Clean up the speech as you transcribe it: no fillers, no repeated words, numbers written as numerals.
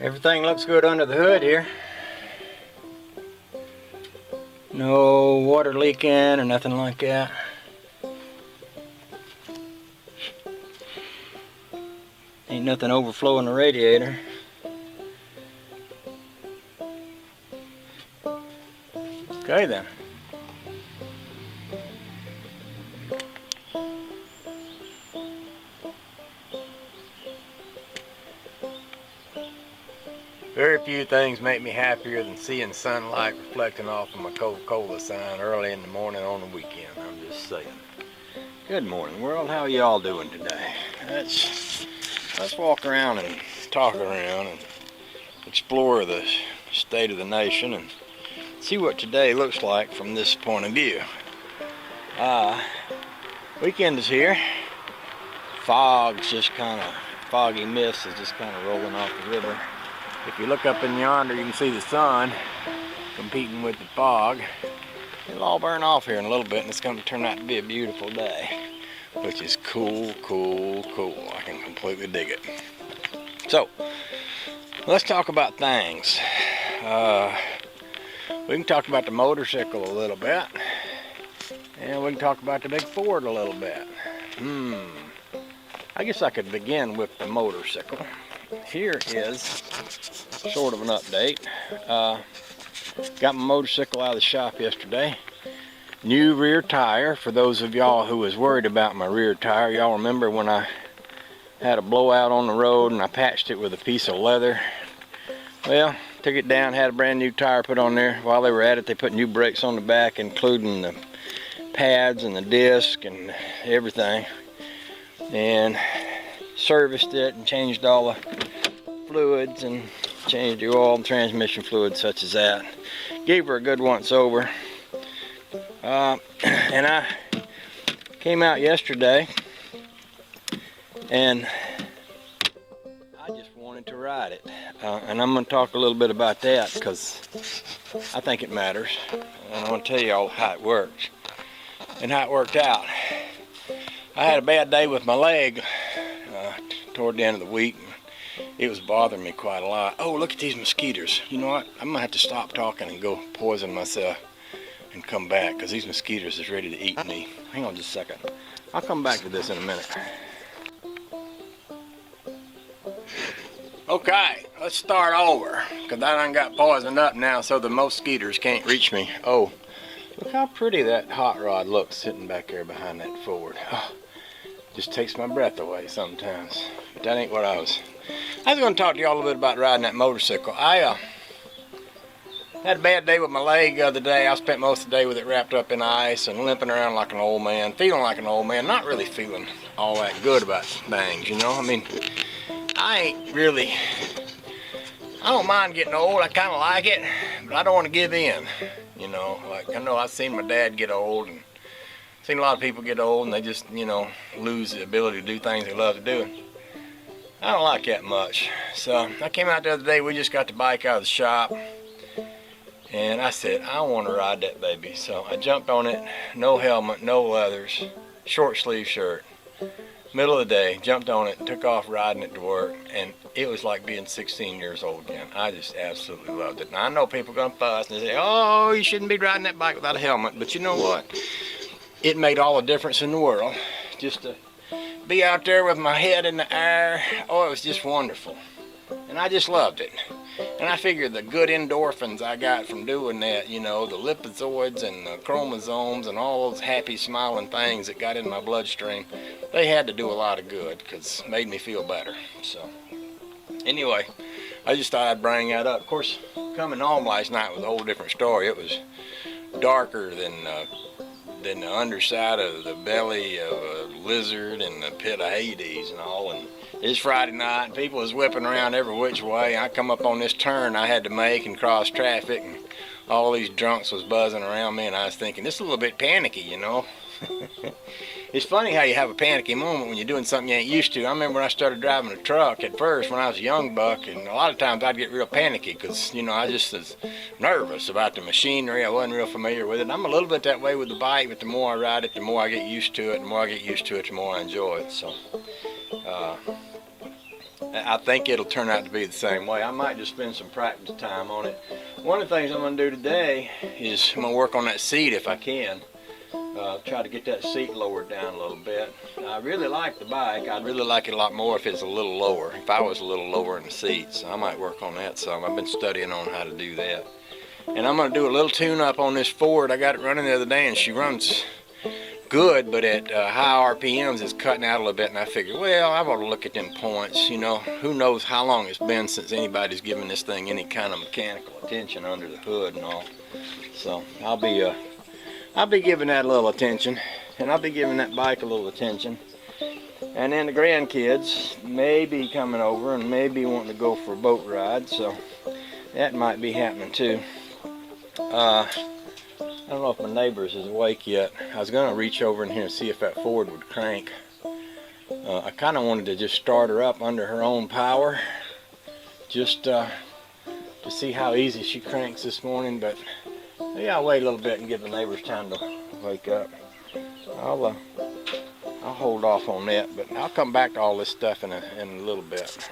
Everything looks good under the hood here. No water leaking or nothing like that. Ain't nothing overflowing the radiator. Okay then. Very few things make me happier than seeing sunlight reflecting off of my Coca-Cola sign early in the morning on the weekend. I'm just saying. Good morning, world. How y'all doing today? Let's walk around and talk around and explore the state of the nation and see what today looks like from this point of view. Weekend is here. Fog's just kind of, foggy mist is just kind of rolling off the river. If you look up in yonder, you can see the sun competing with the fog. It'll all burn off here in a little bit, and it's going to turn out to be a beautiful day, which is cool, cool, cool. I can completely dig it. So, let's talk about things. We can talk about the motorcycle a little bit, and we can talk about the big Ford a little bit. I guess I could begin with the motorcycle. Here is sort of an update. Got my motorcycle out of the shop yesterday. New rear tire. For those of y'all who was worried about my rear tire, y'all remember when I had a blowout on the road and I patched it with a piece of leather? Well, took it down, had a brand new tire put on there. While they were at it, they put new brakes on the back, including the pads and the disc and everything, and serviced it and changed all the fluids and changed the oil and transmission fluids such as that. Gave her a good once over. And I came out yesterday and I just wanted to ride it. And I'm going to talk a little bit about that because I think it matters. And I want to tell you all how it works and how it worked out. I had a bad day with my leg toward the end of the week. It was bothering me quite a lot. Oh, look at these mosquitoes. You know what? I'm going to have to stop talking and go poison myself and come back because these mosquitoes is ready to eat me. Hang on just a second. I'll come back to this in a minute. Okay, let's start over because I done got poisoned up now so the mosquitoes can't reach me. Oh, look how pretty that hot rod looks sitting back there behind that Ford. Oh, just takes my breath away sometimes. But that ain't what I was going to talk to you all a little bit about riding that motorcycle. I had a bad day with my leg the other day. I spent most of the day with it wrapped up in ice and limping around like an old man, feeling like an old man, not really feeling all that good about things, you know. I mean, I don't mind getting old. I kind of like it, but I don't want to give in, you know. Like, I know I've seen my dad get old and seen a lot of people get old and they just, you know, lose the ability to do things they love to do. I don't like that much. So I came out the other day, we just got the bike out of the shop, and I said, I want to ride that baby. So I jumped on it, no helmet, no leathers, short sleeve shirt. Middle of the day, jumped on it, took off riding it to work, and it was like being 16 years old again. I just absolutely loved it. Now I know people are going to fuss and they say, oh, you shouldn't be riding that bike without a helmet, but you know what? It made all the difference in the world just to be out there with my head in the air. Oh, it was just wonderful. And I just loved it. And I figured the good endorphins I got from doing that, you know, the lipizoids and the chromosomes and all those happy smiling things that got in my bloodstream, they had to do a lot of good because it made me feel better. So anyway, I just thought I'd bring that up. Of course, coming home last night was a whole different story. It was darker than the underside of the belly of a lizard in the pit of Hades and all. And it's Friday night and people was whipping around every which way. I come up on this turn I had to make and cross traffic, and all these drunks was buzzing around me, and I was thinking, this is a little bit panicky, you know. It's funny how you have a panicky moment when you're doing something you ain't used to. I remember when I started driving a truck at first when I was a young buck, and a lot of times I'd get real panicky because, you know, I just was nervous about the machinery. I wasn't real familiar with it. I'm a little bit that way with the bike, but the more I ride it, the more I get used to it. The more I get used to it, the more I enjoy it. So, I think it'll turn out to be the same way. I might just spend some practice time on it. One of the things I'm going to do today is I'm going to work on that seat if I can. Try to get that seat lowered down a little bit. I really like the bike. I'd really like it a lot more if it's a little lower. If I was a little lower in the seat, so I might work on that some. I've been studying on how to do that. And I'm going to do a little tune-up on this Ford. I got it running the other day, and she runs good, but at high RPMs it's cutting out a little bit, and I figured, well, I ought to look at them points. You know, who knows how long it's been since anybody's given this thing any kind of mechanical attention under the hood and all. So I'll be giving that a little attention, and I'll be giving that bike a little attention. And then the grandkids may be coming over and maybe wanting to go for a boat ride, so that might be happening too. I don't know if my neighbors is awake yet. I was going to reach over in here and see if that Ford would crank. I kind of wanted to just start her up under her own power, just to see how easy she cranks this morning, but yeah, I'll wait a little bit and give the neighbors time to wake up. I'll hold off on that, but I'll come back to all this stuff in a little bit.